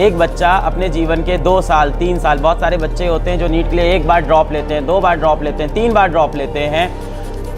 एक बच्चा अपने जीवन के 2 साल 3 साल, बहुत सारे बच्चे होते हैं जो नीट के लिए 1 बार ड्रॉप लेते हैं, 2 बार ड्रॉप लेते हैं, 3 बार ड्रॉप लेते हैं।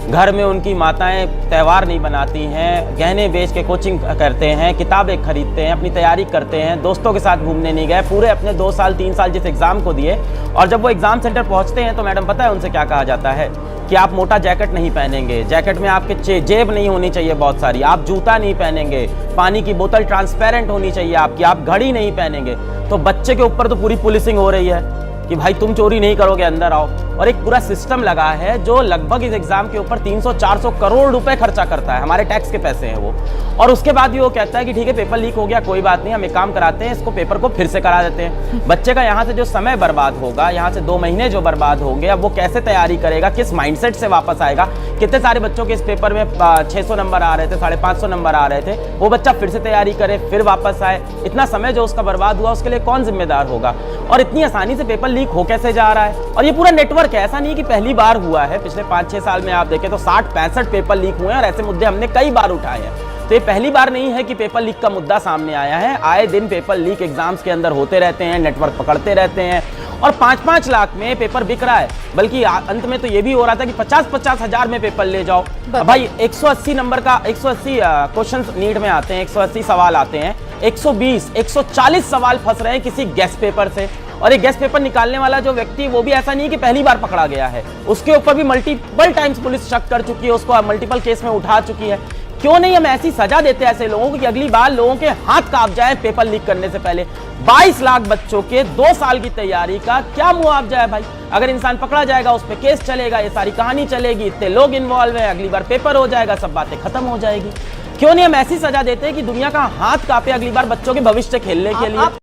घर में उनकी माताएं त्यौहार नहीं बनाती हैं, गहने बेच के कोचिंग करते हैं, किताबें खरीदते हैं, अपनी तैयारी करते हैं, दोस्तों के साथ घूमने नहीं गए, पूरे अपने 2 साल 3 साल जिस एग्ज़ाम को दिए, और जब वो एग्ज़ाम सेंटर पहुंचते हैं तो मैडम पता है उनसे क्या कहा जाता है कि आप मोटा जैकेट नहीं पहनेंगे, जैकेट में आपके जेब नहीं होनी चाहिए बहुत सारी, आप जूता नहीं पहनेंगे, पानी की बोतल ट्रांसपेरेंट होनी चाहिए आपकी, आप घड़ी नहीं पहनेंगे। तो बच्चे के ऊपर तो पूरी पुलिसिंग हो रही है कि भाई तुम चोरी नहीं करोगे, अंदर आओ। और एक पूरा सिस्टम लगा है जो लगभग इस एग्जाम के ऊपर 300-400 करोड़ रुपए खर्चा करता है, हमारे टैक्स के पैसे हैं वो। और उसके बाद भी वो कहता है कि ठीक है पेपर लीक हो गया, कोई बात नहीं, हम एक काम कराते हैं, इसको पेपर को फिर से करा देते हैं। बच्चे का यहाँ से जो समय बर्बाद होगा, यहाँ से 2 महीने जो बर्बाद होंगे, अब वो कैसे तैयारी करेगा, किस माइंडसेट से वापस आएगा। कितने सारे बच्चों के इस पेपर में 600 नंबर आ रहे थे, 550 नंबर आ रहे थे, वो बच्चा फिर से तैयारी करे, फिर वापस आए। इतना समय जो उसका बर्बाद हुआ उसके लिए कौन जिम्मेदार होगा? और इतनी आसानी से पेपर लीक हो कैसे जा रहा है? और ये पूरा नेटवर्क है, ऐसा नहीं कि पहली बार हुआ है। पिछले 5-6 साल में आप देखें तो 60-65 पेपर लीक हुए हैं और ऐसे मुद्दे हमने कई बार उठाए हैं। तो ये पहली बार नहीं है कि पेपर लीक का मुद्दा सामने आया है। आए दिन पेपर लीक एग्जाम्स के अंदर होते रहते हैं, नेटवर्क पकड़ते रहते हैं, और 5-5 लाख में पेपर बिक रहा है। बल्कि अंत में तो ये भी हो रहा था कि 50-50 हजार में पेपर ले जाओ। भाई 180 नंबर का 180 क्वेश्चन नीट में आते हैं, 180 सवाल आते हैं, 120-140 सवाल फंस रहे हैं किसी गेस्ट पेपर से। और ये गेस्ट पेपर निकालने वाला जो व्यक्ति, वो भी ऐसा नहीं कि पहली बार पकड़ा गया है, उसके ऊपर भी मल्टीपल टाइम्स पुलिस शक कर चुकी है, उसको मल्टीपल केस में उठा चुकी है। क्यों नहीं हम ऐसी सजा देते हैं ऐसे लोगों को कि अगली बार लोगों के हाथ कांप जाए पेपर लीक करने से पहले। 22 लाख बच्चों के 2 साल की तैयारी का क्या मुआवजा है भाई? अगर इंसान पकड़ा जाएगा, उस पर केस चलेगा, ये सारी कहानी चलेगी, इतने लोग इन्वॉल्व हैं, अगली बार पेपर हो जाएगा, सब बातें खत्म हो जाएगी। क्यों नहीं हम ऐसी सजा देते हैं कि दुनिया का हाथ कांपे अगली बार बच्चों के भविष्य खेलने के लिए?